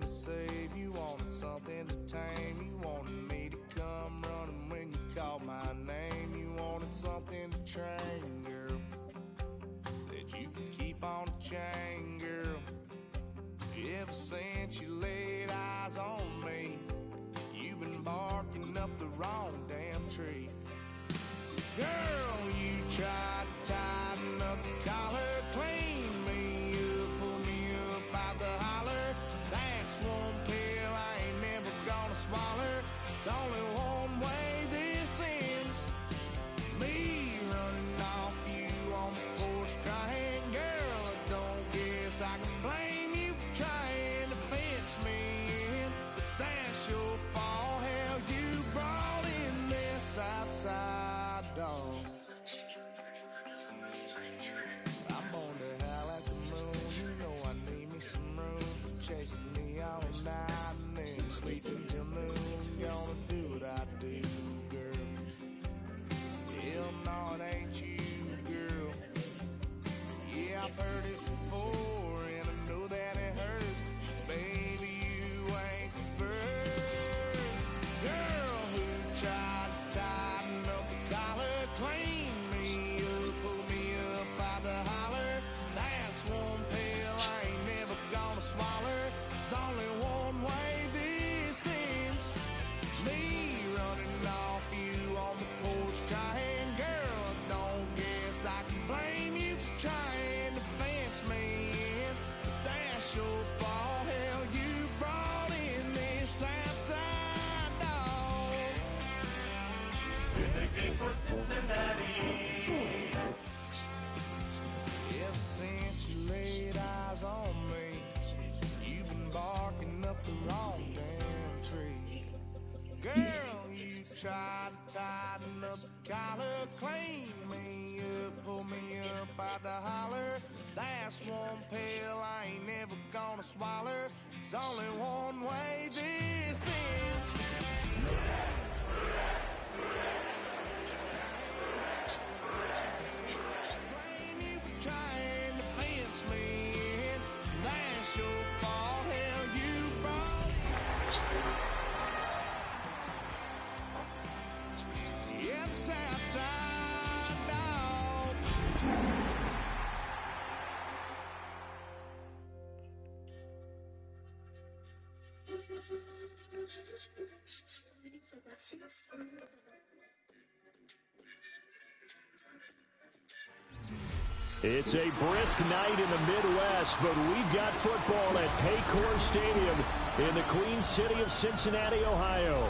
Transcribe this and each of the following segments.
to save, you wanted something to tame. You wanted me to come running when you called my name. You wanted something to train, girl, that you could keep on the chain, girl. Ever since you laid eyes on me, you've been barking up the wrong damn tree. Girl, you tried to tighten up the collar, clean me up, pull me up by the holler. That's one pill I ain't never gonna swallow. It's only one way this ends. Me running off you on the porch crying. Girl, I don't guess I can blame you for trying to fence me in, but that's your fault. Hell, you brought in this outside dog. I'm born to howl at the moon. You know I need me some room. Chasing me all night and then sleeping till noon. Gonna do what I do, girl. Hell no, it ain't you, girl. Yeah, I've heard it before and I know that it hurts. Baby, you ain't the first girl who tried to tighten up the collar, clean me up, pull me up by the holler. That's one pill I ain't never gonna swallow. It's only one way this ends. Me running off you on the porch crying. Girl, I don't guess I can blame you for trying to fence me in, but that's your fault. Hell, you brought in this outside dog. Ever since you laid eyes on me, you've been barking up the wrong damn tree. Girl, you tried to tighten up the collar, clean me up, pull me up by the holler. That's one pill I ain't never gonna swallow. It's only one way this ends. Blame you for trying to fence me in. That's your fault. Hell, you brought yeah, the south side dog. It's a brisk night in the Midwest, but we've got football at Paycor Stadium in the Queen City of Cincinnati, Ohio.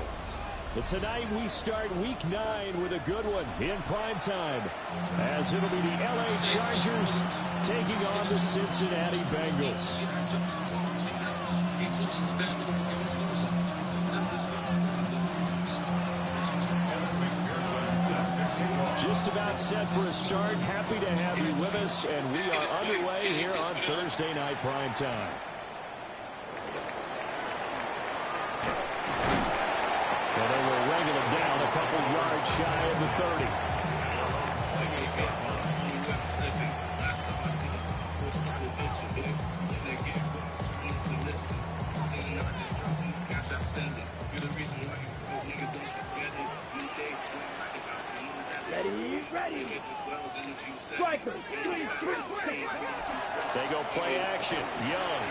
But tonight we start Week 9 with a good one in prime time, as it'll be the LA Chargers taking on the Cincinnati Bengals. Just about set for a start. Happy to have you with us, and we are underway here on Thursday Night Prime Time. And they will wrangle it down a couple yards shy of the 30. Ready. Strikers. They go play action. Young.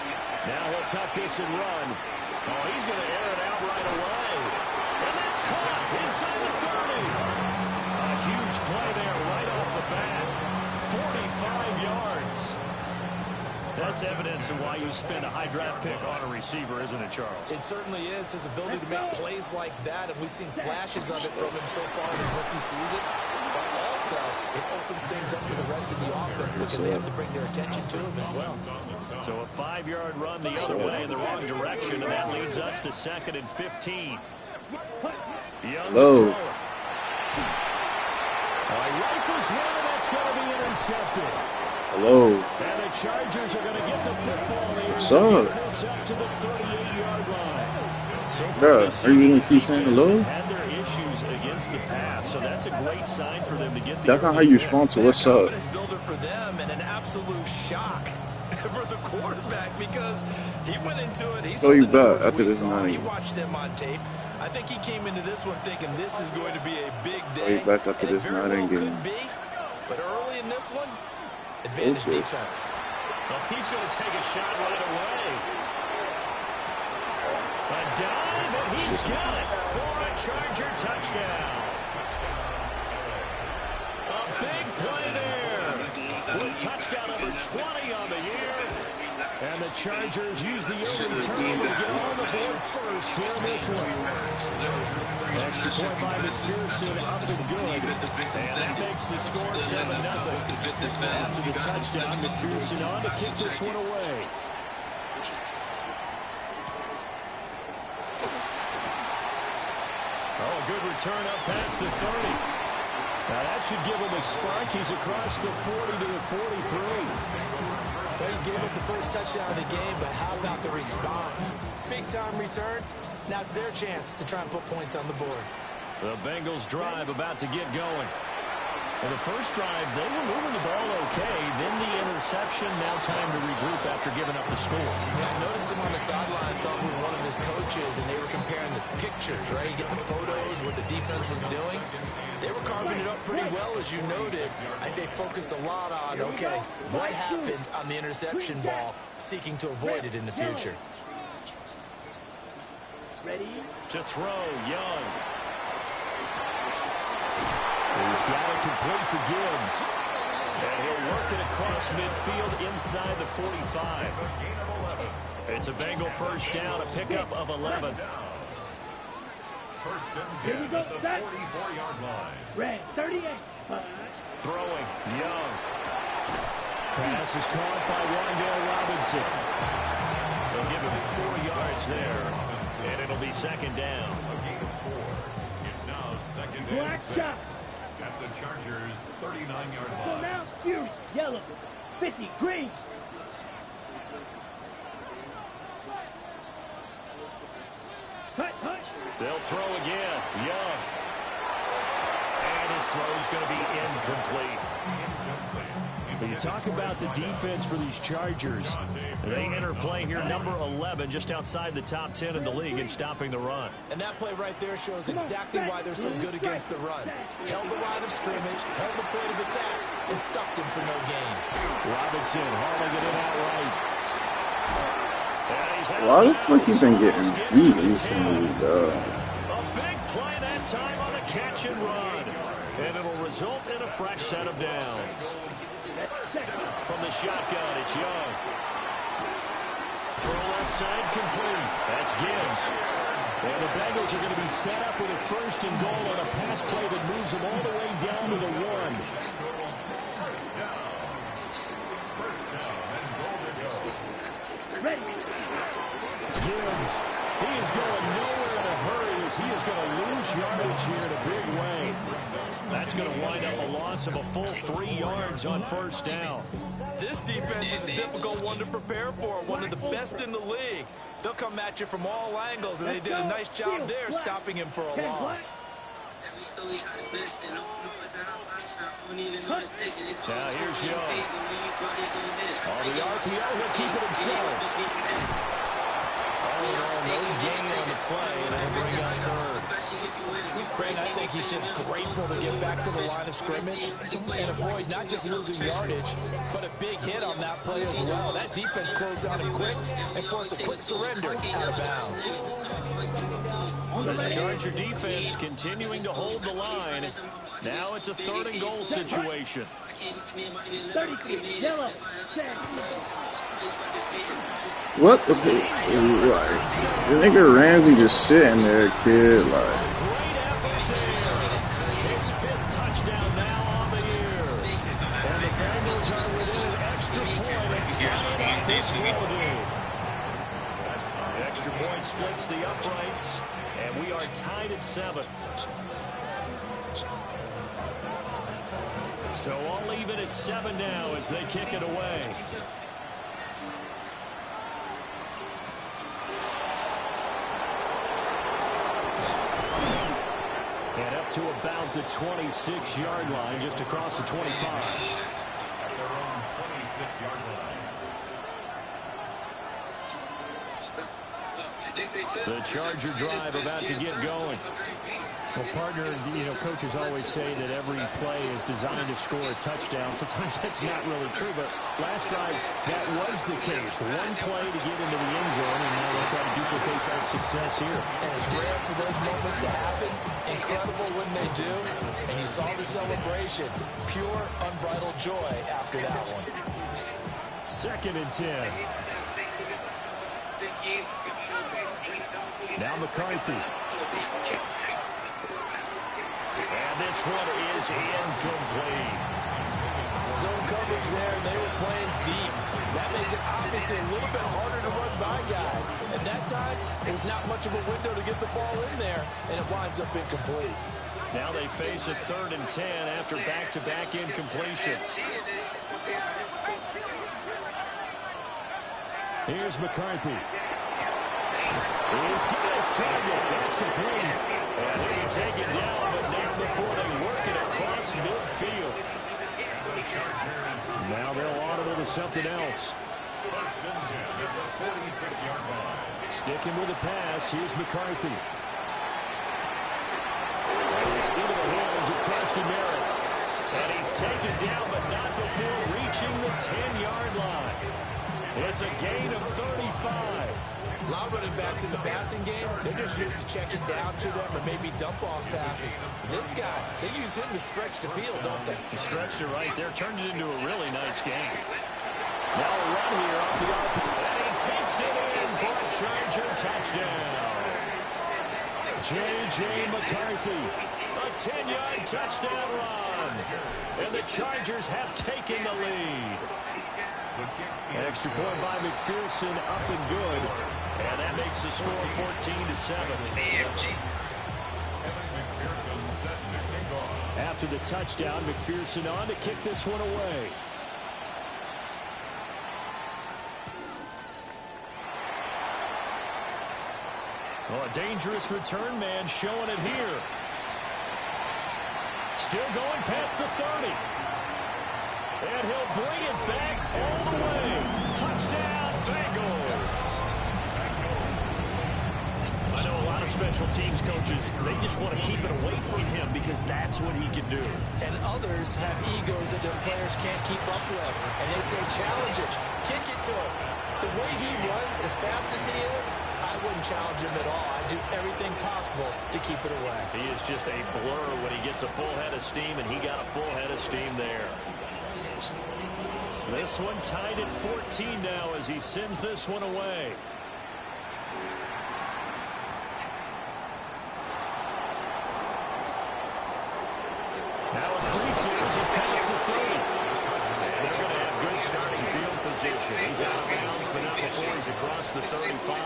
Now he'll tuck this and run. Oh, he's going to air it out right away. And that's caught inside the 30. A huge play there right off the bat. 45 yards. That's evidence of why you spend a high draft pick on a receiver, isn't it, Charles? It certainly is. His ability to make plays like that, and we've seen flashes of it from him so far in his rookie season. But also, it opens things up for the rest of the offense because they have to bring their attention to him as well. So a 5-yard run the other way in the wrong direction, and that leads us to 2nd and 15. Young Hello. Rifles one, and that's going to be intercepted. Hello. And the Chargers are going to get the football. What's up? This up to the 38-yard line. So Bro, are you going to keep saying hello? Had their issues against the pass, so that's a great sign for them to get the That's not how you respond to what's up. Builder for them, and an absolute shock for the quarterback, because He went into it. He So saw you the numbers bet after we this saw. He night. watched them on tape. I think he came into this one thinking this is going to be a big So you day, bet after and it this very Madden well could game. be. But early in this one, advantage Focus. defense. Well, he's going to take a shot right away. A dive, and he's got it for a Charger touchdown. A big play there. With touchdown number 20 on the year. And the Chargers use the early turnover to get on the board first here in this one. Extra point by McPherson, up and good. And that makes the score 7-0. After the touchdown, McPherson on to kick this one away. Oh, a good return up past the 30. Now that should give him a spark. He's across the 40 to the 43. Well, he gave up the first touchdown of the game, but how about the response? Big-time return. Now it's their chance to try and put points on the board. The Bengals drive about to get going. In the first drive, they were moving the ball okay. Then the interception. Now time to regroup after giving up the score. Yeah, I noticed him on the sidelines talking with one of his coaches, and they were comparing the pictures, right? You get the photos, what the defense was doing. They were carving it up pretty well, as you noted. I think they focused a lot on, okay, what happened on the interception ball, seeking to avoid it in the future. Ready to throw, Young. He's got it complete to Gibbs. And he'll work it across midfield inside the 45. It's a Bengal first down, a pickup of 11. First and 10 at the 44-yard line. Red 38. Throwing, Young. Pass is caught by Wandale Robinson. They'll give him 4 yards there, and it'll be second down. A gain of 4. It's now second and 6 at the Chargers' 39-yard So line. now Fury, yellow, 50, green. Hut. They'll throw again. Young. And his throw's going to be incomplete. When you talk about the defense for these Chargers, they enter play here number 11, just outside the top 10 in the league in stopping the run. And that play right there shows exactly why they're so good against the run. Held the line of scrimmage, held the point of attack, and stuffed him for no gain. Robinson hauling it in outright. Why the fuck he been getting beat recently, dog? A big play that time on a catch and run. And it'll result in a fresh set of downs. From the shotgun, it's Young. Throw left side complete. That's Gibbs. And the Bengals are going to be set up with a first and goal on a pass play that moves them all the way down to the 1. Gibbs, he is going nowhere in a hurry as he is going to lose yardage here in a big way. That's going to wind up a loss of a full 3 yards on first down. This defense is a difficult one to prepare for, one of the best in the league. They'll come at you from all angles, and they did a nice job there stopping him for a loss. Now here's Young. On the RPO, he'll keep it himself. All in all, no gain on the play, and it'll bring up third. Greg, I think he's just grateful to get back to the line of scrimmage and avoid not just losing yardage, but a big hit on that play as well. That defense closed down him quick and forced a quick surrender out of bounds. The Charger defense continuing to hold the line. Now it's a 3rd and goal situation. 33, yellow, 10. What the fuck? Like, the nigga Ramsey just sitting there, kid. Like, Great effort there. His 5th touchdown now on the year. And the Bengals are within an extra point of tying up this ball game. The extra point splits the uprights, and we are tied at 7. So all even at 7 now as they kick it away. And up to about the 26-yard line, just across the 25. At their own 26-yard line. The Charger drive about to get going. Well, partner, coaches always say that every play is designed to score a touchdown. Sometimes that's not really true, but last drive, that was the case. One play to get into the end zone, and now they'll try to duplicate that success here. And it's rare for those moments to happen. Incredible when they do. And you saw the celebration. Pure, unbridled joy after that one. 2nd and 10. Now McCarthy. And this one is incomplete. Zone coverage there, and they were playing deep. That makes it obviously a little bit harder to run by guys. And that time, there's not much of a window to get the ball in there, and it winds up incomplete. Now they face a 3rd and 10 after back-to-back incompletions. Here's McCarthy. He's got his target. That's complete. And they can take it down, but not before they work it across midfield. Now they'll audible to something else. Sticking with the pass. Here's McCarthy. He's into the hands of Krusty Merritt. And he's taken down, but not before reaching the 10-yard line. It's a gain of 35. A lot of running backs in the passing game, they're just used to checking down to them or maybe dump-off passes. This guy, they use him to stretch the field, don't they? Stretched it right there, turned it into a really nice game. Now a run here off the open. And he takes it in for a Charger touchdown. J.J. McCarthy. A 10-yard touchdown run. And the Chargers have taken the lead. Extra point by McPherson, up and good. And that makes the score 14-7. After the touchdown, McPherson on to kick this one away. Oh, a dangerous return man showing it here. Still going past the 30. And he'll bring it back all the way. Touchdown, Bengals. I know a lot of special teams coaches, they just want to keep it away from him because that's what he can do. And others have egos that their players can't keep up with. And they say, challenge it, kick it to him. The way he runs as fast as he is, I wouldn't challenge him at all. I'd do everything possible to keep it away. He is just a blur when he gets a full head of steam, and he got a full head of steam there. This one tied at 14 now as he sends this one away. Now increases, he's past the 30. And they're going to have good starting field position. He's out of bounds, but not before he's across the 35.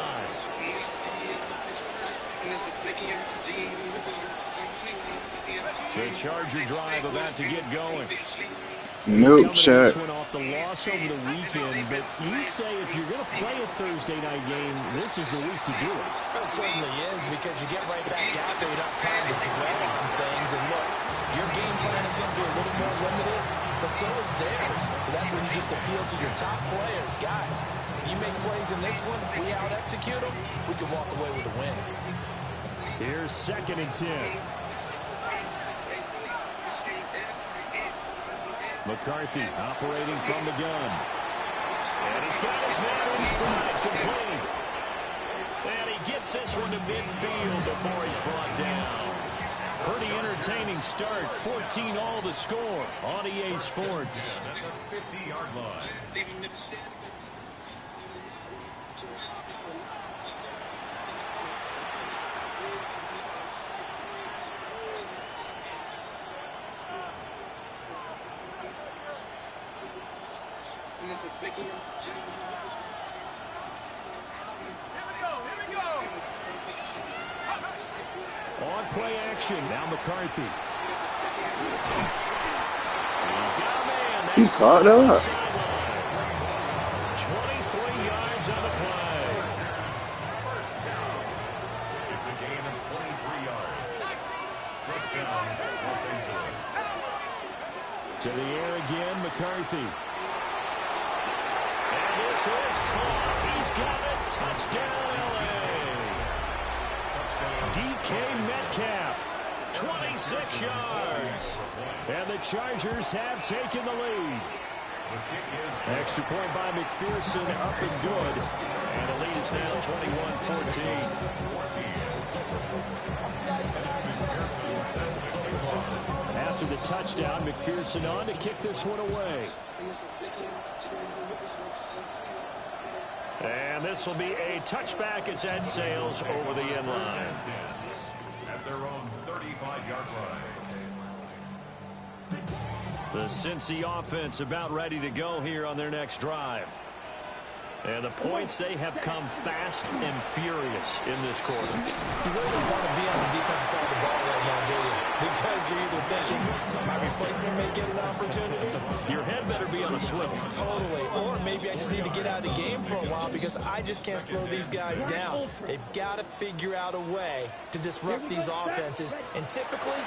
The Charger drive about to get going. Nope, check. This one off the loss over the weekend, but you say if you're going to play a Thursday night game, this is the week to do it. It certainly is, because you get right back out there without time to dwell on things. And look, your game plan is going to be a little more limited, but so is theirs. So that's when you just appeal to your top players. Guys, you make plays in this one, we out-execute them, we can walk away with a win. Here's 2nd and 10. McCarthy operating from the gun. And he's got his man in stride, complete. And he gets this one to midfield before he's brought down. Pretty entertaining start. 14 all the score on EA Sports. At the 50-yard line. On play action, now McCarthy. He's got a man. He's caught up. 23 yards on the play. It's a gain of 23 yards. First down, Los Angeles. To the air again, McCarthy. And this is caught. He's got it. Touchdown, LA. Metcalf. 26 yards. And the Chargers have taken the lead. Extra point by McPherson, up and good. And the lead is now 21-14. After the touchdown, McPherson on to kick this one away. And this will be a touchback as that sails over the end line. At their own 35-yard line. The Cincy offense about ready to go here on their next drive. And the points, they have come fast and furious in this quarter. You really don't want to be on the defensive side of the ball right now, do you? Because you're either thinking, my replacement may get an opportunity. Your head better be on a swivel. Totally. Or maybe I just need to get out of the game for a while because I just can't slow these guys down. They've got to figure out a way to disrupt these offenses. And typically,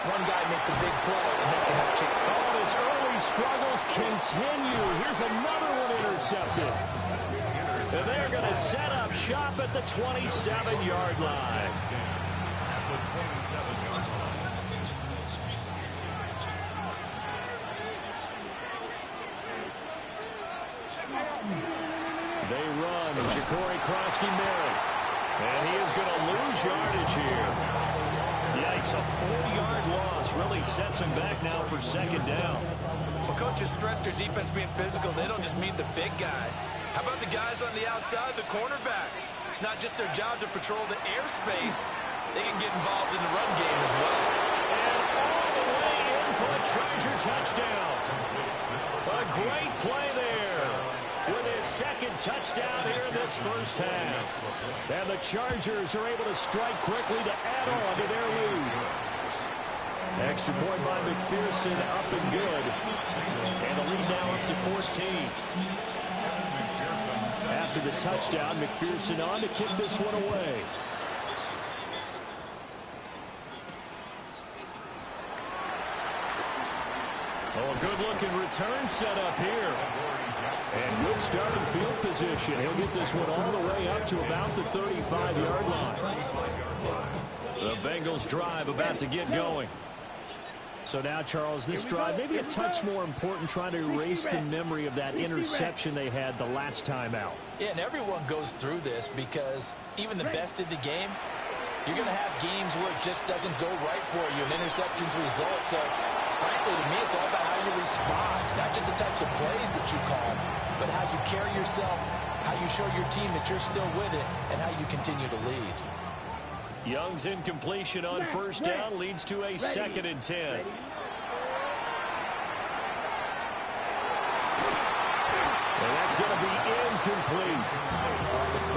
one guy makes a big play, and that can help change. Oh, his early struggles continue. Here's another one intercepted. And they're going to set up shop at the 27-yard line. They run. Ja'Cory Krosky-Merritt. And he is going to lose yardage here. Yikes, a 4-yard loss really sets him back now for second down. Well, coaches stress their defense being physical. They don't just mean the big guys. How about the guys on the outside, the cornerbacks? It's not just their job to patrol the airspace. They can get involved in the run game as well. And all the way in for a Charger touchdown. A great play there with his second touchdown here in this first half. And the Chargers are able to strike quickly to add on to their lead. Extra point by McPherson, up and good. And the lead now up to 14. After the touchdown, McPherson on to kick this one away. Oh, a good-looking return set up here. And good starting field position. He'll get this one all the way up to about the 35-yard line. The Bengals drive about to get going. So now, Charles, this drive maybe a touch more important, trying to erase the memory of that interception they had the last time out. Yeah, and everyone goes through this because even the best in the game, you're going to have games where it just doesn't go right for you, and interceptions result. So, frankly, to me, it's all about how you respond, not just the types of plays that you call, but how you carry yourself, how you show your team that you're still with it, and how you continue to lead. Young's incompletion on first down leads to a 2nd and 10. And that's going to be incomplete.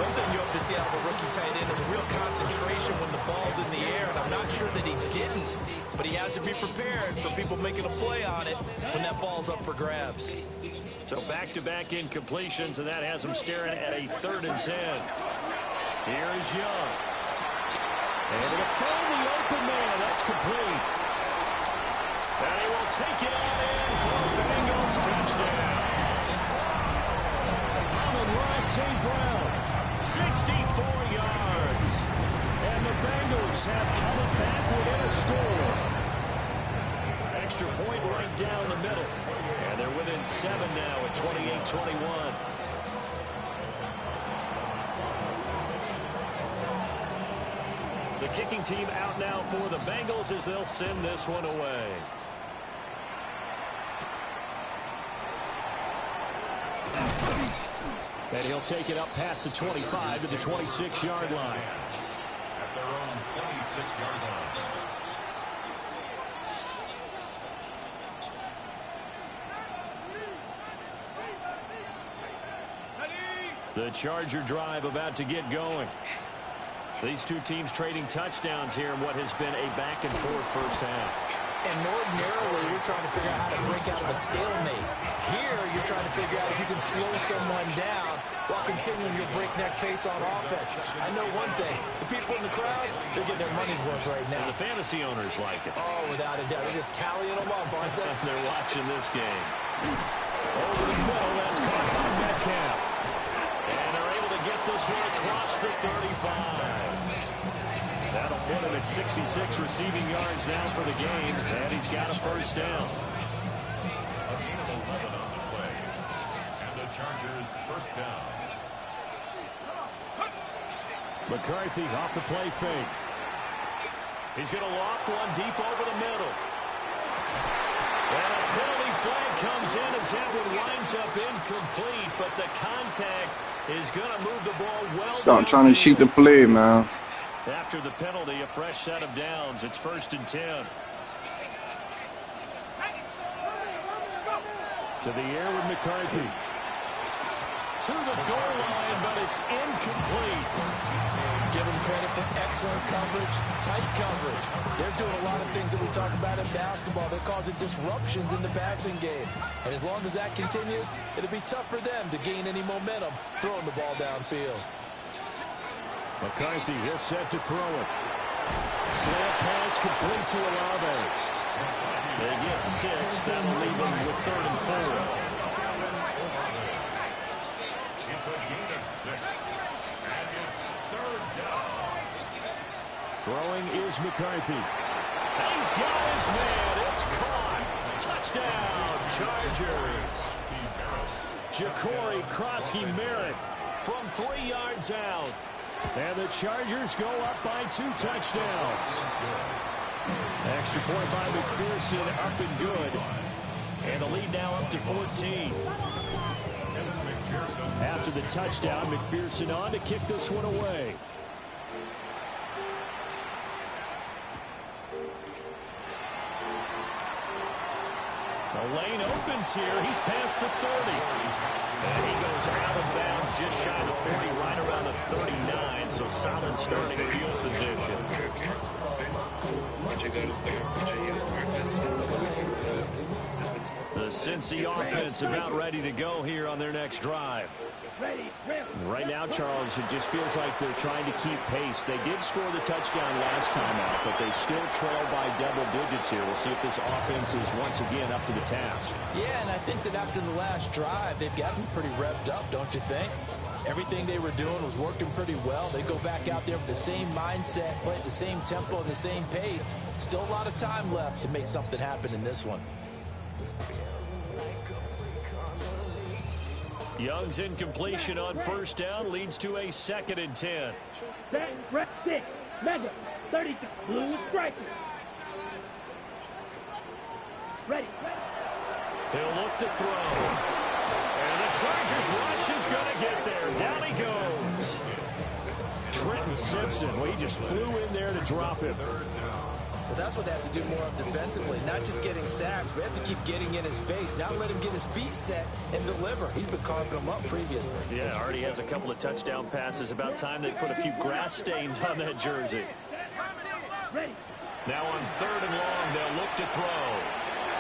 One thing you hope to see out of a rookie tight end is a real concentration when the ball's in the air, and I'm not sure that he didn't, but he has to be prepared for people making a play on it when that ball's up for grabs. So back-to-back incompletions, and that has him staring at a 3rd and 10. Here is Young. And it'll find the open man. That's complete. And he will take it on in for a Bengals touchdown. Amon-Ra St. Brown, 64 yards. And the Bengals have come back within a score. Extra point right down the middle. And they're within 7 now at 28-21. The kicking team out now for the Bengals as they'll send this one away. And he'll take it up past the 25 to the 26-yard line. At their own 26-yard line. The Charger drive about to get going. These two teams trading touchdowns here in what has been a back-and-forth first half. And ordinarily, we're trying to figure out how to break out of a stalemate. Here, you're trying to figure out if you can slow someone down while continuing your breakneck pace on offense. I know one thing. The people in the crowd, they're getting their money's worth right now. And the fantasy owners like it. Oh, without a doubt. They're just tallying them up, aren't they? They're watching this game. Over the middle, that's caught by Metcalf. And they're able to get this one across the 35. That'll put him at 66 receiving yards now for the game, and he's got a first down. A gain of 11 on the play. And the Chargers first down. McCarthy off the play fake. He's going to loft one deep over the middle. And a penalty flag comes in as that one winds up incomplete, but the contact is going to move the ball well. Stop trying to cheat the play, man. After the penalty, a fresh set of downs. It's 1st and 10. To the air with McCarthy. To the goal line, but it's incomplete. Give them credit for excellent coverage, tight coverage. They're doing a lot of things that we talk about in basketball. They're causing disruptions in the passing game. And as long as that continues, it'll be tough for them to gain any momentum throwing the ball downfield. McCarthy is set to throw it. Slant pass complete to Olave. They get 6. That'll leave them with 3rd and 4. It's a gain of 6. And it's 3rd down. Throwing is McCarthy. He's got his man. It's caught. Touchdown, Chargers. Ja'Cory Krosky-Merritt from 3 yards out. And the Chargers go up by 2 touchdowns. Extra point by McPherson, up and good. And the lead now up to 14. After the touchdown, McPherson on to kick this one away. The lane opens here. He's past the 30. And he goes out of bounds just shy of the 40, right around the 39. So solid starting field position. The Cincy offense about ready to go here on their next drive. Right now, Charles, it just feels like they're trying to keep pace. They did score the touchdown last time out, but they still trail by double digits here. We'll see if this offense is once again up to the task. Yeah, and I think that after the last drive, they've gotten pretty revved up, don't you think? Everything they were doing was working pretty well. They go back out there with the same mindset, play at the same tempo, and the same pace. Still a lot of time left to make something happen in this one. Young's incompletion on first down leads to a 2nd and 10. Back, right, 6, measure, 30, blue striker. Ready. He'll look to throw. And the Chargers rush is going to get there. Down he goes. Trenton Simpson, well, he just flew in there to drop him. Well, that's what they have to do more of defensively. Not just getting sacks, but have to keep getting in his face. Not let him get his feet set and deliver. He's been carving them up previously. Yeah, already has a couple of touchdown passes. About time they put a few grass stains on that jersey. Now on 3rd and long, they'll look to throw.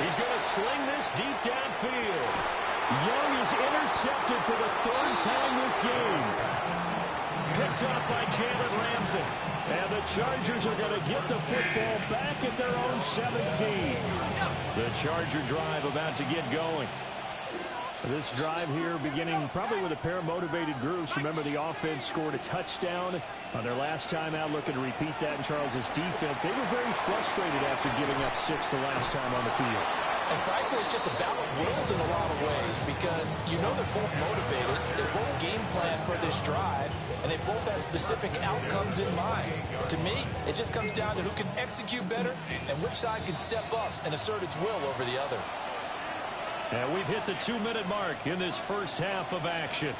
He's going to sling this deep downfield. Young is intercepted for the 3rd time this game. Picked up by Jalen Ramsey. And the Chargers are going to get the football back at their own 17. The Charger drive about to get going. This drive here beginning probably with a pair of motivated groups. Remember, the offense scored a touchdown on their last time out, looking to repeat that in Charles' defense. They were very frustrated after giving up 6 the last time on the field. And frankly, it's just a battle of wills in a lot of ways because you know they're both motivated. They both game plan for this drive, and they both have specific outcomes in mind. To me, it just comes down to who can execute better and which side can step up and assert its will over the other. And we've hit the 2-minute mark in this first half of action.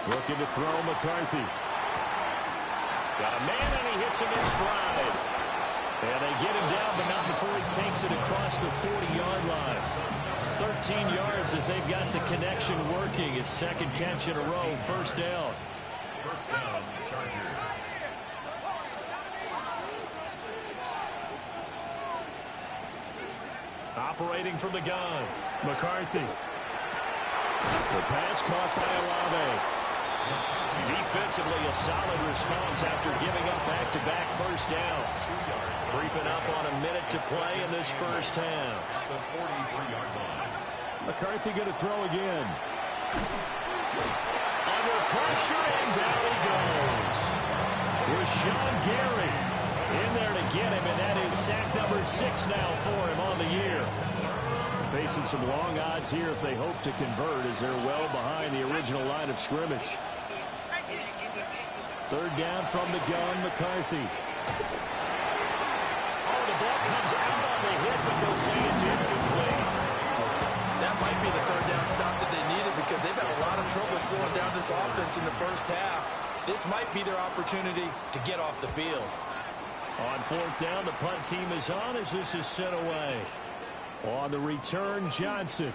Looking to throw McCarthy. Got a man, and he hits him in stride. And they get him down, but not before he takes it across the 40-yard line. 13 yards as they've got the connection working. His 2nd catch in a row, first down. First down, Chargers. Operating from the gun, McCarthy. The pass caught by Olave. Defensively, a solid response after giving up back-to-back first downs. Creeping up on 1 minute to play in this first half. The 43-yard line. McCarthy going to throw again. Under pressure, and down he goes. Rashawn Gary in there to get him, and that is sack number 6 now for him on the year. Facing some long odds here if they hope to convert, as they're well behind the original line of scrimmage. Third down from the gun, McCarthy. Oh, the ball comes out on the hit, but they'll say it's incomplete. That might be the third down stop that they needed, because they've had a lot of trouble slowing down this offense in the first half. This might be their opportunity to get off the field. On fourth down, the punt team is on as this is sent away. On the return, Johnson.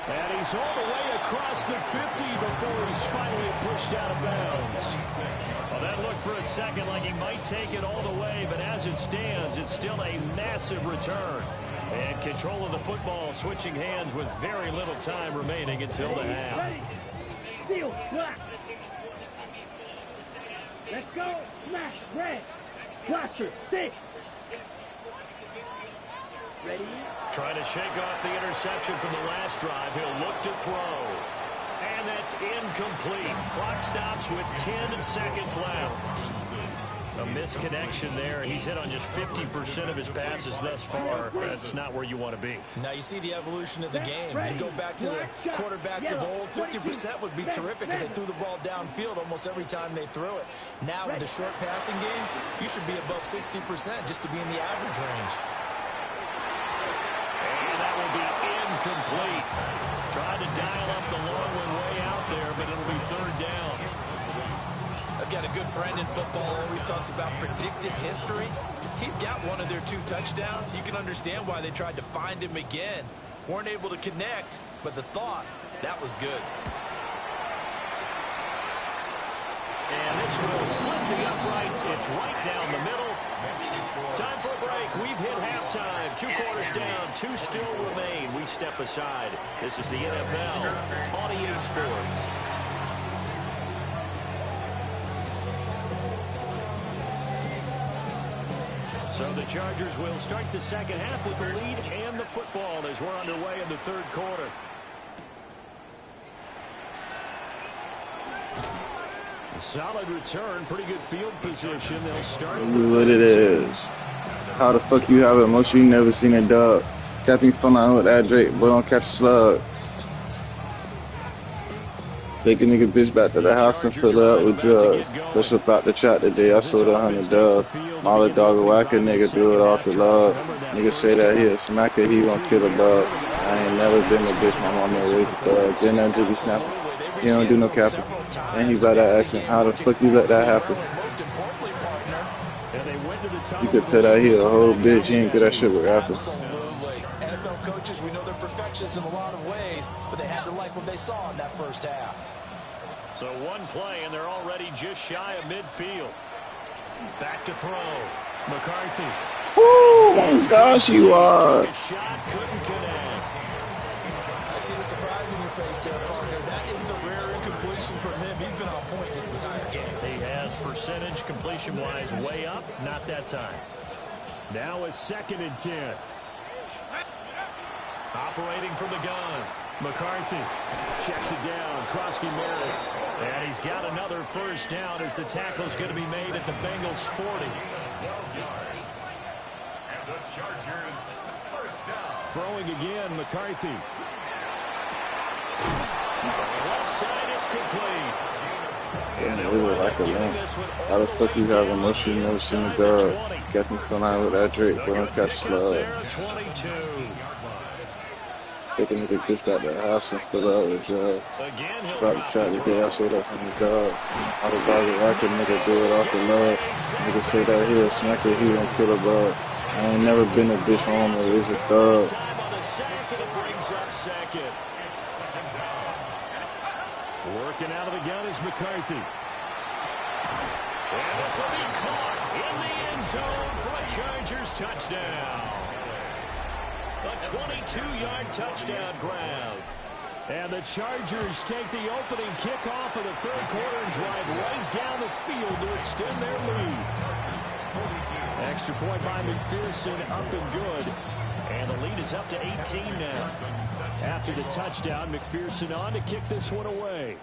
And he's all the way across the 50 before he's finally pushed out of bounds. Well, that looked for a second like he might take it all the way, but as it stands, it's still a massive return. And control of the football switching hands with very little time remaining until the half. Ready. Steal. Block. Let's go. Smash. Red. Watcher. 6. Ready. Trying to shake off the interception from the last drive. He'll look to throw. And that's incomplete. Clock stops with 10 seconds left. A misconnection there. He's hit on just 50% of his passes thus far. That's not where you want to be. Now you see the evolution of the game. You go back to the quarterbacks of old, 50% would be terrific because they threw the ball downfield almost every time they threw it. Now with the short passing game, you should be above 60% just to be in the average range. And that will be incomplete. Tried to dial up the long one way out there, but it'll be third down. I've got a good friend in football who always talks about predictive history. He's got one of their 2 touchdowns. You can understand why they tried to find him again. Weren't able to connect, but the thought, that was good. And this will split the uprights. It's right down the middle. Time for a break. We've hit halftime. 2 quarters down. 2 still remain. We step aside. This is the NFL on EA Sports. So the Chargers will start the second half with the lead and the football as we're underway in the third quarter. A solid return, pretty good field position. They'll start. What it is. How the fuck you have it? Most you never seen a dog. Capping fun out with that Drake, but don't catch a slug. Take a nigga bitch back to the house and fill her up with drugs. Fresh up out the trap today, I sold 100 dubs. All the dog a whack a nigga, do it off the love. Nigga say that he a smacker, he gon' kill a bug. I ain't never been a bitch, my mama raised a thug. Been under the snapping. He don't do no capping. And he by that accent. How the fuck you let that happen? You could tell that he a whole bitch. He ain't good at shit with rapping. Absolutely. NFL coaches, we know they're perfectionists in a lot of ways, but they had to like what they saw in that first half. So one play, and they're already just shy of midfield. Back to throw. McCarthy. Oh my gosh, you are. Shot couldn't connect. I see the surprise in your face there, partner. That is a rare incompletion from him. He's been on point this entire game. He has percentage completion-wise way up. Not that time. Now a 2nd and 10. Operating from the gun. McCarthy Checks it down. Krosky Merritt. And he's got another first down as the tackle's going to be made at the Bengals 40. And the Chargers, first down. Throwing again, McCarthy. Left side is complete. And it was like a lamb. How the fuck you have a most you never seen a dog? Got me fun out with that Drake, but don't catch a slug. 22. Take a nigga bitch back to the house and fill her up with drugs. Again, he'll About to try to get out so that's on the dog. All the dog is like a nigga do it off the love. Nigga say that he a smacker, he gon' kill a bug. I ain't never been a bitch, my mama raised a thug. time on the sack, and it brings up second. Working out of the gun is McCarthy. And this will be caught in the end zone for a Chargers touchdown. A 22-yard touchdown grab. And the Chargers take the opening kickoff of the third quarter and drive right down the field to extend their lead. Extra point by McPherson, up and good. And the lead is up to 18 now. After the touchdown, McPherson on to kick this one away.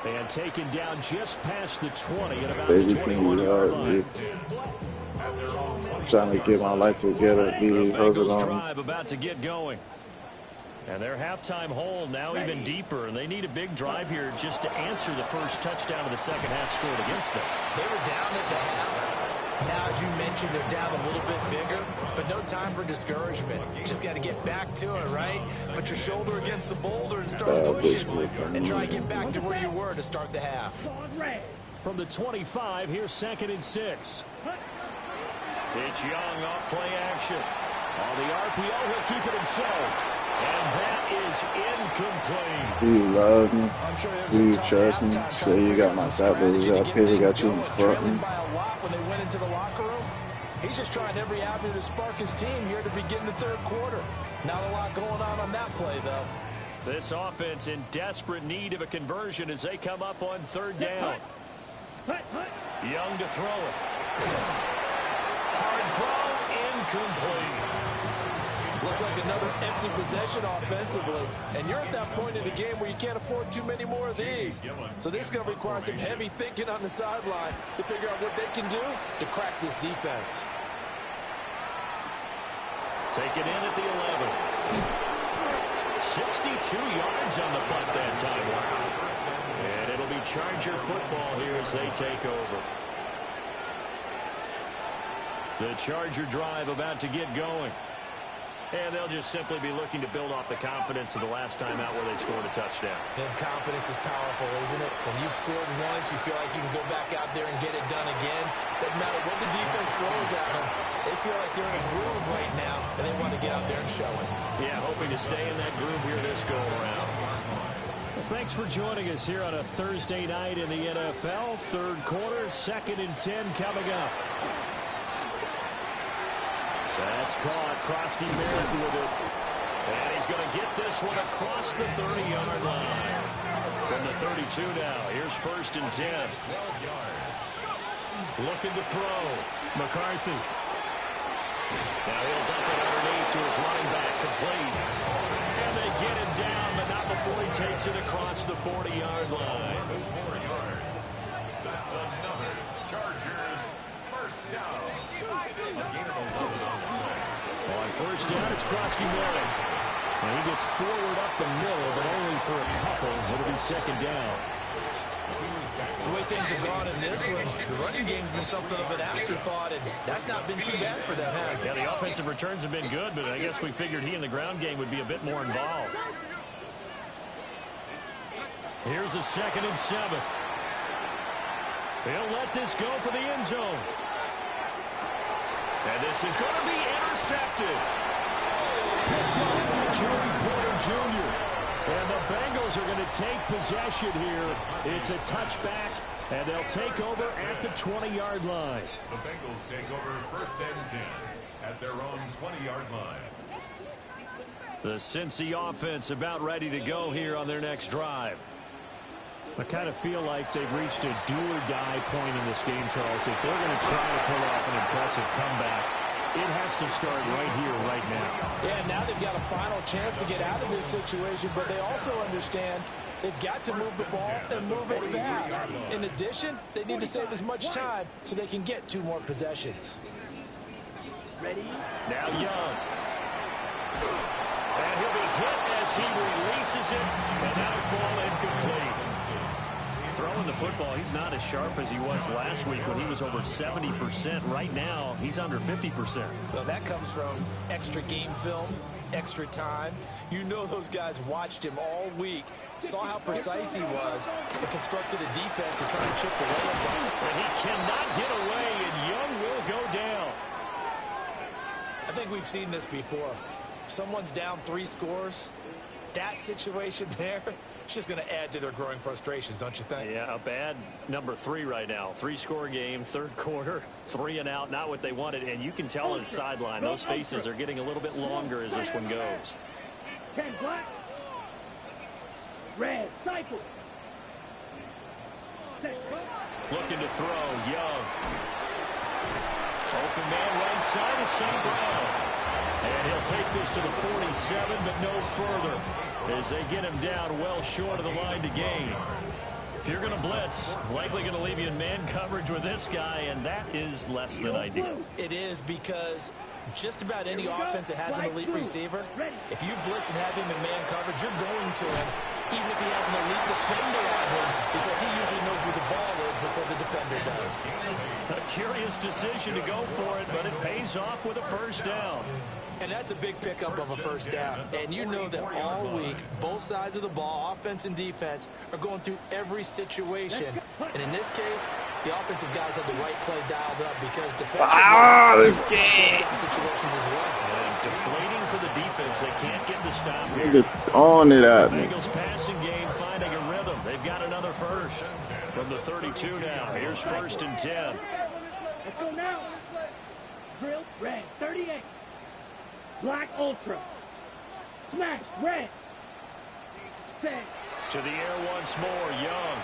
And taken down just past the 20 at about the 21-yard line. I'm trying to get my life together. Bengals drive about to get going. And their halftime hole now even deeper. And they need a big drive here just to answer the first touchdown of the second half scored against them. They were down at the half. Now, as you mentioned, they're down a little bit bigger, but no time for discouragement. You just got to get back to it, right? Put your shoulder against the boulder and start pushing and try to get back to where you were to start the half. From the 25, here's 2nd and 6. It's Young off play action. On the RPO, he'll keep it himself. And that is incomplete. Do you love me? Do you trust me? Say you got my back, but you got Pity got you in front of me. When they went into the locker room, he's just trying every avenue to spark his team here to begin the third quarter. Not a lot going on that play, though. This offense in desperate need of a conversion as they come up on 3rd down. Young to throw it. Hard throw, incomplete. Looks like another empty possession offensively. And you're at that point in the game where you can't afford too many more of these. So this is going to require some heavy thinking on the sideline to figure out what they can do to crack this defense. Take it in at the 11. 62 yards on the punt that time. And it'll be Charger football here as they take over. The Charger drive about to get going. And they'll just simply be looking to build off the confidence of the last time out where they scored a touchdown. And confidence is powerful, isn't it? When you've scored once, you feel like you can go back out there and get it done again. Doesn't matter what the defense throws at them. They feel like they're in a groove right now, and they want to get out there and show it. Yeah, hoping to stay in that groove here this go-around. Well, thanks for joining us here on a Thursday night in the NFL. Third quarter, 2nd and 10 coming up. That's caught. Krosky Merritt with it. And he's going to get this one across the 30-yard line. From the 32 now. Here's 1st and 10. Looking to throw. McCarthy. Now he'll dump it underneath to his running back. Complete. And they get him down, but not before he takes it across the 40-yard line. 4 yards. That's another Chargers first down. On 1st down, it's Krosky Merritt. And he gets forward up the middle, but only for a couple. It'll be 2nd down. The way things have gone in this one, the running game's been something of an afterthought, and that's not been too bad for them, has it? Yeah, the offensive returns have been good, but I guess we figured he in the ground game would be a bit more involved. Here's a 2nd and 7. He'll let this go for the end zone. And this is going to be intercepted. Picked up by Joey Porter Jr. And the Bengals are going to take possession here. It's a touchback, and they'll take over at the 20-yard line. The Bengals take over 1st and 10 at their own 20-yard line. The Cincy offense about ready to go here on their next drive. I kind of feel like they've reached a do-or-die point in this game, Charles. If they're going to try to pull off an impressive comeback, it has to start right here, right now. Yeah, now they've got a final chance to get out of this situation, but they also understand they've got to move the ball and move it fast. In addition, they need to save as much time so they can get 2 more possessions. Ready? Now Young. And he'll be hit as he releases it, and that'll fall incomplete. Throwing the football, he's not as sharp as he was last week when he was over 70%. Right now, he's under 50%. Well, that comes from extra game film, extra time. You know those guys watched him all week, saw how precise he was, and constructed a defense to try and chip away at him. And he cannot get away, and Young will go down. I think we've seen this before. Someone's down 3 scores. That situation there, it's just going to add to their growing frustrations, don't you think? Yeah, a bad number 3 right now. 3-score game, 3rd quarter, 3 and out, not what they wanted. And you can tell on the sideline, those faces are getting a little bit longer as this one goes. 10 black. Red, cycle. Looking to throw, Young. Open man right side is St. Brown. And he'll take this to the 47, but no further, as they get him down well short of the line to gain. If you're going to blitz, likely going to leave you in man coverage with this guy, and that is less than ideal. It is, because just about any offense that has an elite receiver, if you blitz and have him in man coverage, you're going to him, even if he has an elite defender on him, because he usually knows where the ball is before the defender does. A curious decision to go for it, but it pays off with a first down. And that's a big pickup of a first down. And you know that all week, both sides of the ball, offense and defense, are going through every situation. And in this case, the offensive guys have the right play dialed up, because defensive this game. Situations as well. And deflating for the defense. They can't get the stop. Nigga throwing it at me. Bengals passing game finding a rhythm. They've got another first from the 32 now. Here's 1st and 10. Let's go now. Drill, red, 38. Black ultra. Smash, red. Set. To the air once more, Young.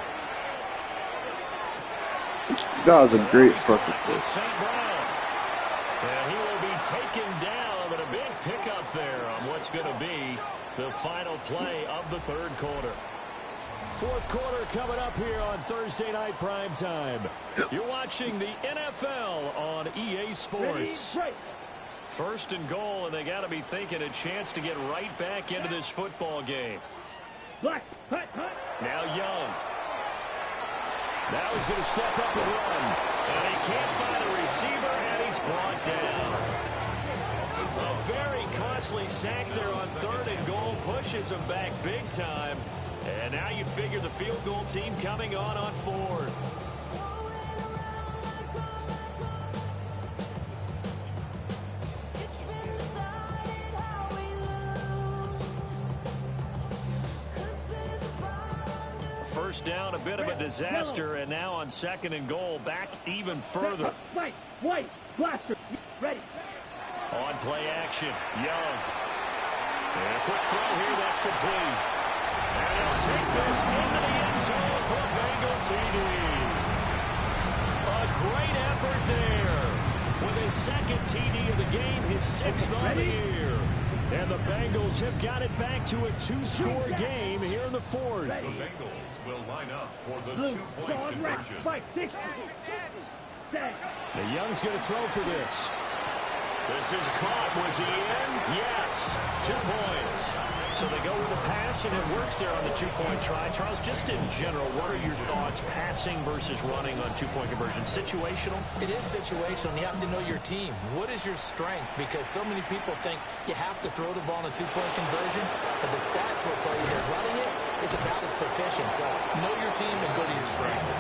That was a great fucking play. It's St. Brown. And he will be taken down, but a big pickup there on what's going to be the final play of the third quarter. Fourth quarter coming up here on Thursday Night Prime Time. You're watching the NFL on EA Sports. First and goal, and they got to be thinking a chance to get right back into this football game. Black, hut, hut. Now Young. Now he's going to step up and run. And he can't find a receiver, and he's brought down. A very costly sack there on 3rd and goal pushes him back big time. And now you'd figure the field goal team coming on 4th. First down, a bit of a disaster, and now on 2nd and goal, back even further. White, blaster, ready. On play action, Young. And a quick throw here, that's complete. And he'll take this into the end zone for a Bengal TD. A great effort there. With his 2nd TD of the game, his 6th of the year. And the Bengals have got it back to a 2-score game here in the 4th. The Bengals will line up for the 2-point conversion. The Young's going to throw for this. This is caught. Was he in? Yes. 2 points. So they go with a pass, and it works there on the 2-point try. Charles, just in general, what are your thoughts passing versus running on 2-point conversion? Situational? It is situational. You have to know your team. What is your strength? Because so many people think you have to throw the ball in a 2-point conversion, but the stats will tell you that running it is about as proficient. So know your team and go to your strength.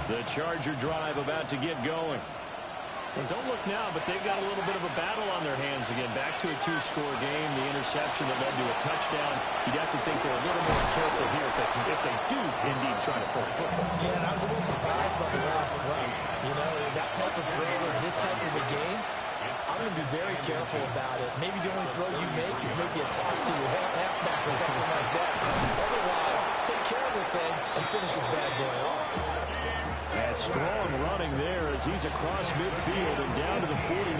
The Charger drive about to get going. Well, don't look now, but they've got a little bit of a battle on their hands again. Back to a 2-score game. The interception that led to a touchdown. You'd have to think they're a little more careful here if they do indeed try to throw the football. Yeah, and I was a little surprised by the last throw. You know, that type of throw in this type of a game, I'm going to be very careful about it. Maybe the only throw you make is maybe a toss to your halfback or something like that. Otherwise, take care of the thing and finish this bad boy off. That strong running there as he's across midfield and down to the 49.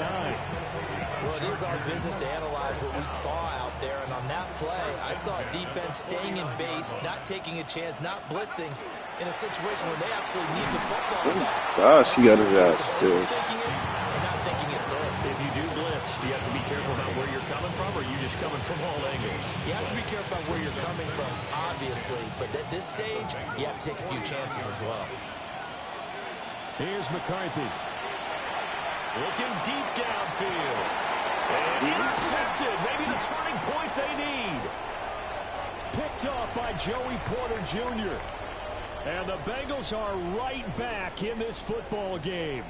Well, it is our business to analyze what we saw out there, and on that play, I saw a defense staying in base, not taking a chance, not blitzing in a situation where they absolutely need the football back. Gosh, he got his ass still. Thinking it and not thinking it through. If you do blitz, do you have to be careful about where you're coming from, or are you just coming from all angles? You have to be careful about where you're coming from, obviously, but at this stage, you have to take a few chances as well. Here's McCarthy. Looking deep downfield. And intercepted. Maybe the turning point they need. Picked off by Joey Porter Jr. And the Bengals are right back in this football game.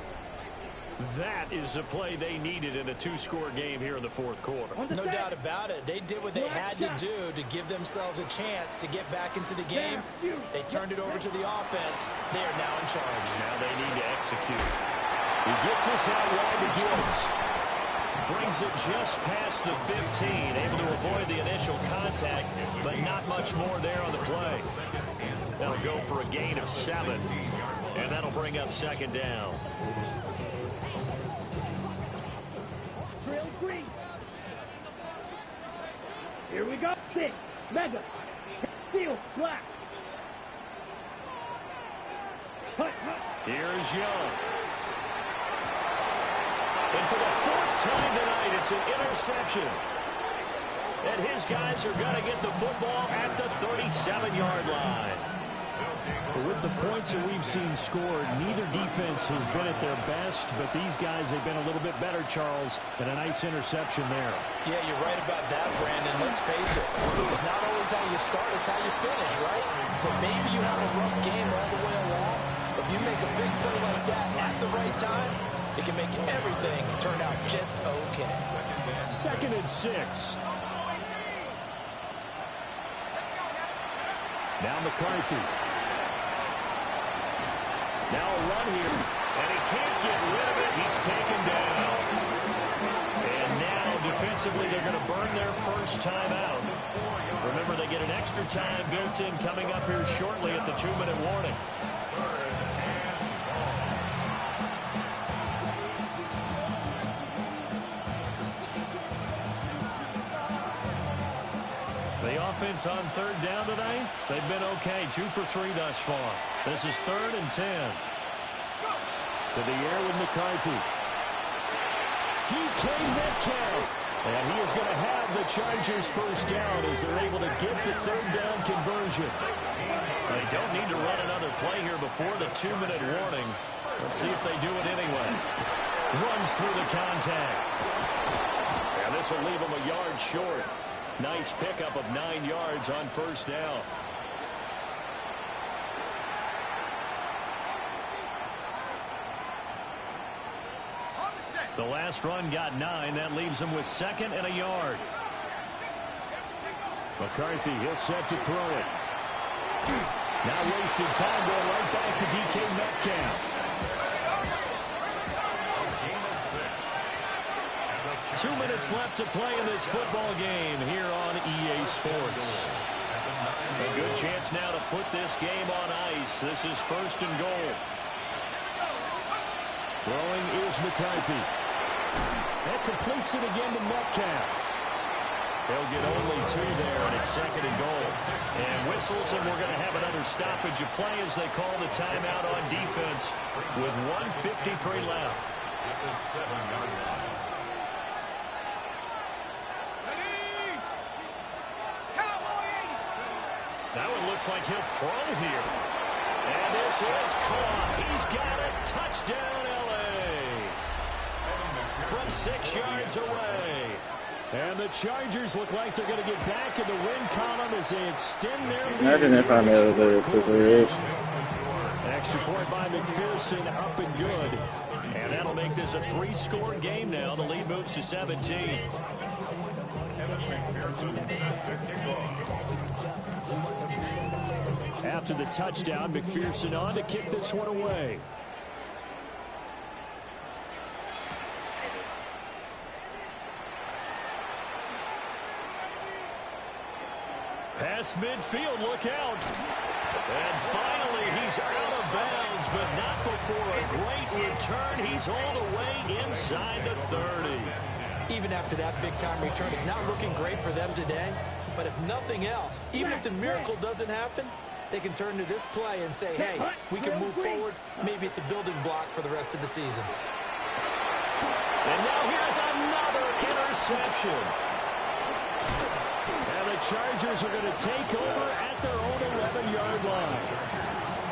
That is the play they needed in a two-score game here in the fourth quarter. No doubt about it. They did what they had to do to give themselves a chance to get back into the game. They turned it over to the offense. They are now in charge. Now they need to execute. He gets this out wide to Gibbs. Brings it just past the 15. Able to avoid the initial contact, but not much more there on the play. That'll go for a gain of 7. And that'll bring up second down. Drill green. Here we go. 6. Mega. Steel. Black. Here's Young. And for the 4th time tonight, it's an interception. And his guys are going to get the football at the 37-yard line. With the points that we've seen scored, neither defense has been at their best, but these guys have been a little bit better, Charles, and a nice interception there. Yeah, you're right about that, Brandon. Let's face it. It's not always how you start, it's how you finish, right? So maybe you have a rough game all the way along, but if you make a big play like that at the right time, it can make everything turn out just okay. 2nd and 6. Now McCarthy. Now a run here, and he can't get rid of it. He's taken down. And now, defensively, they're going to burn their first timeout. Remember, they get an extra time built in coming up here shortly at the 2-minute warning. The offense on 3rd down tonight, they've been okay. 2 for 3 thus far. This is 3rd and 10. To the air with McCarthy. DK Metcalf. And he is going to have the Chargers first down as they're able to get the 3rd down conversion. They don't need to run another play here before the 2-minute warning. Let's see if they do it anyway. Runs through the contact. And this will leave him a yard short. Nice pickup of 9 yards on first down. The last run got 9. That leaves him with 2nd and a yard. McCarthy, he'll set to throw it. Now wasted time going right back to DK Metcalf. 2 minutes left to play in this football game here on EA Sports. A good chance now to put this game on ice. This is 1st and goal. Throwing is McCarthy. That completes it again to Metcalf. They'll get only 2 there, and it's 2nd and goal. And whistles, and we're going to have another stoppage of play as they call the timeout on defense with 1:53 left. At the 7-yard line. Now it looks like he'll throw here. And this is caught. He's got it. Touchdown, L.A. From 6 yards away. And the Chargers look like they're going to get back in the win column as they extend their lead. Imagine if I never did it to this. Extra point by McPherson, up and good. And that'll make this a 3-score game now. The lead moves to 17. After the touchdown, McPherson on to kick this one away. Past midfield, look out. And finally, he's out of bounds, but not before a great return. He's all the way inside the 30. Even after that big-time return, it's not looking great for them today. But if nothing else, even if the miracle doesn't happen, they can turn to this play and say, hey, we can move forward. Maybe it's a building block for the rest of the season. And now here's another interception. And the Chargers are going to take over at their own 11-yard line.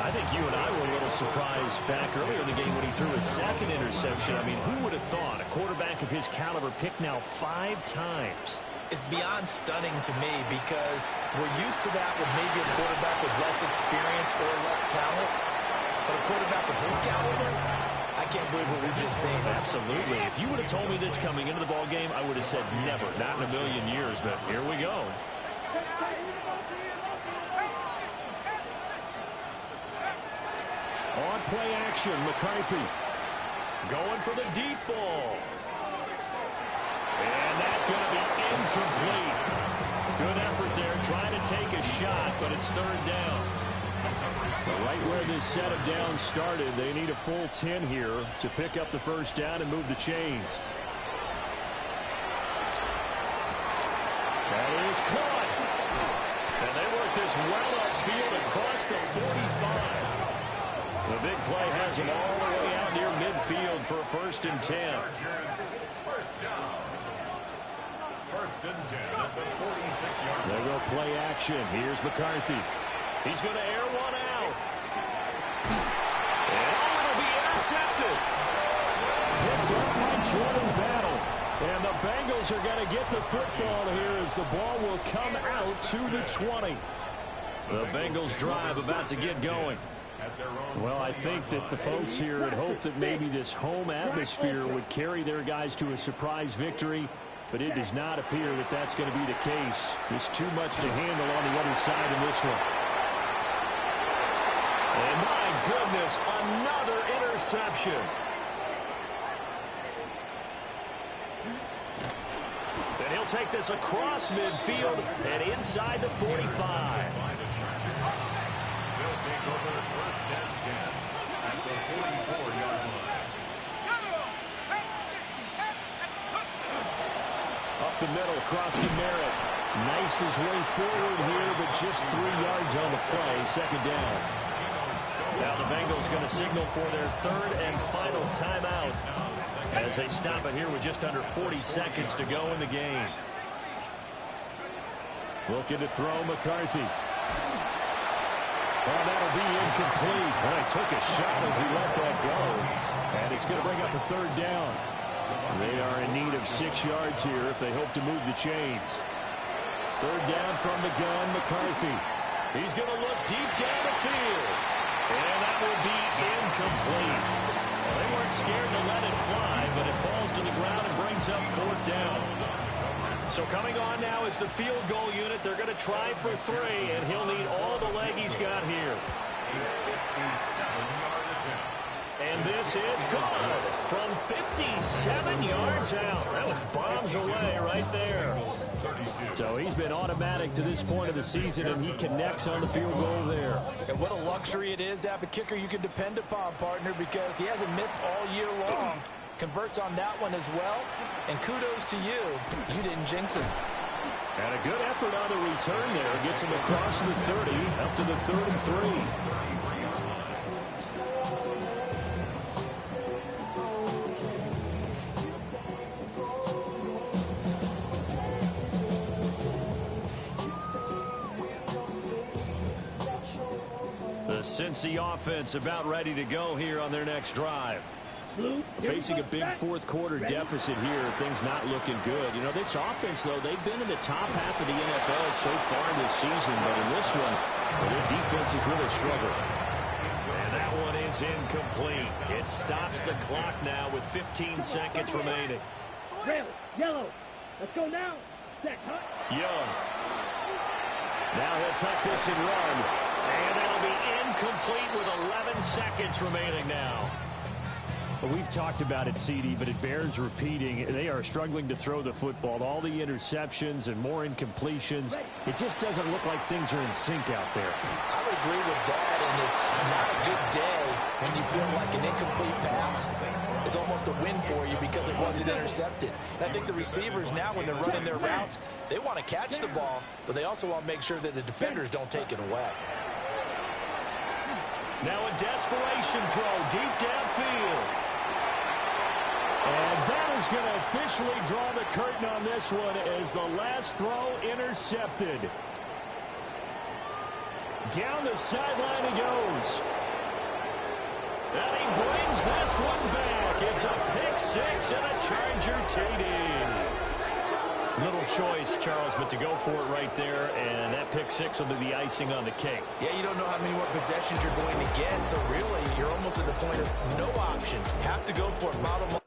I think you and I were a little surprised back earlier in the game when he threw his 2nd interception. I mean, who would have thought a quarterback of his caliber picked now 5 times? It's beyond stunning to me because we're used to that with maybe a quarterback with less experience or less talent. But a quarterback of his caliber, I can't believe what we've just seen. Absolutely. If you would have told me this coming into the ball game, I would have said never, not in a million years. But here we go. On play action, McCarthy going for the deep ball. And that's going to be incomplete. Good effort there, trying to take a shot, but it's third down. Right where this set of downs started, they need a full 10 here to pick up the first down and move the chains. That is caught. And they work this well upfield across the 45. The big play has them all the way out near midfield for a 1st and 10. First down. 1st and 10 at the 46-yard line. There go play action. Here's McCarthy. He's going to air one out. And it'll be intercepted. Picked up by Jordan Battle. And the Bengals are going to get the football here as the ball will come out to the 20. The Bengals drive about to get going. Well, I think that the folks here had hoped that maybe this home atmosphere would carry their guys to a surprise victory, but it does not appear that that's going to be the case. There's too much to handle on the other side of this one. And my goodness, another interception. And he'll take this across midfield and inside the 45. They'll take over 1st and 10 at the 44-yard line. Up the middle, across to Merritt. Knifes his way forward here, but just 3 yards on the play. 2nd down. Now the Bengals going to signal for their 3rd and final timeout as they stop it here with just under 40 seconds to go in the game. Looking to throw McCarthy. Oh, that'll be incomplete. Well, he took a shot as he let that go. And it's going to bring up a 3rd down. They are in need of 6 yards here if they hope to move the chains. 3rd down from the gun, McCarthy. He's going to look deep down the field. And that will be incomplete. Well, they weren't scared to let it fly, but it falls to the ground and brings up 4th down. So coming on now is the field goal unit. They're going to try for 3, and he'll need all the leg he's got here. And this is good from 57 yards out. That was bombs away right there. So he's been automatic to this point of the season, and he connects on the field goal there. And what a luxury it is to have a kicker you can depend upon, partner, because he hasn't missed all year long. Converts on that one as well, and kudos to you. You didn't jinx him. And a good effort on the return there. Gets him across the 30, up to the 33. The Cincy offense about ready to go here on their next drive. Facing a big 4th quarter deficit here, things not looking good. You know, this offense, though, they've been in the top half of the NFL so far this season, but in this one, their defense has really struggled. And that one is incomplete. It stops the clock now with 15 seconds remaining. Red, yellow. Let's go now. Set, cut. Young. Now he'll tuck this and run. And that'll be incomplete with 11 seconds remaining now. Well, we've talked about it, CD, but it bears repeating. They are struggling to throw the football. All the interceptions and more incompletions. It just doesn't look like things are in sync out there. I would agree with that, and it's not a good day when you feel like an incomplete pass is almost a win for you because it wasn't intercepted. And I think the receivers now, when they're running their routes, they want to catch the ball, but they also want to make sure that the defenders don't take it away. Now a desperation throw deep downfield. And that is going to officially draw the curtain on this one as the last throw intercepted. Down the sideline he goes. And he brings this one back. It's a pick 6 and a Charger TD. Little choice, Charles, but to go for it right there, and that pick six will be the icing on the cake. Yeah, you don't know how many more possessions you're going to get, so really, you're almost at the point of no option. You have to go for it. Bottom line.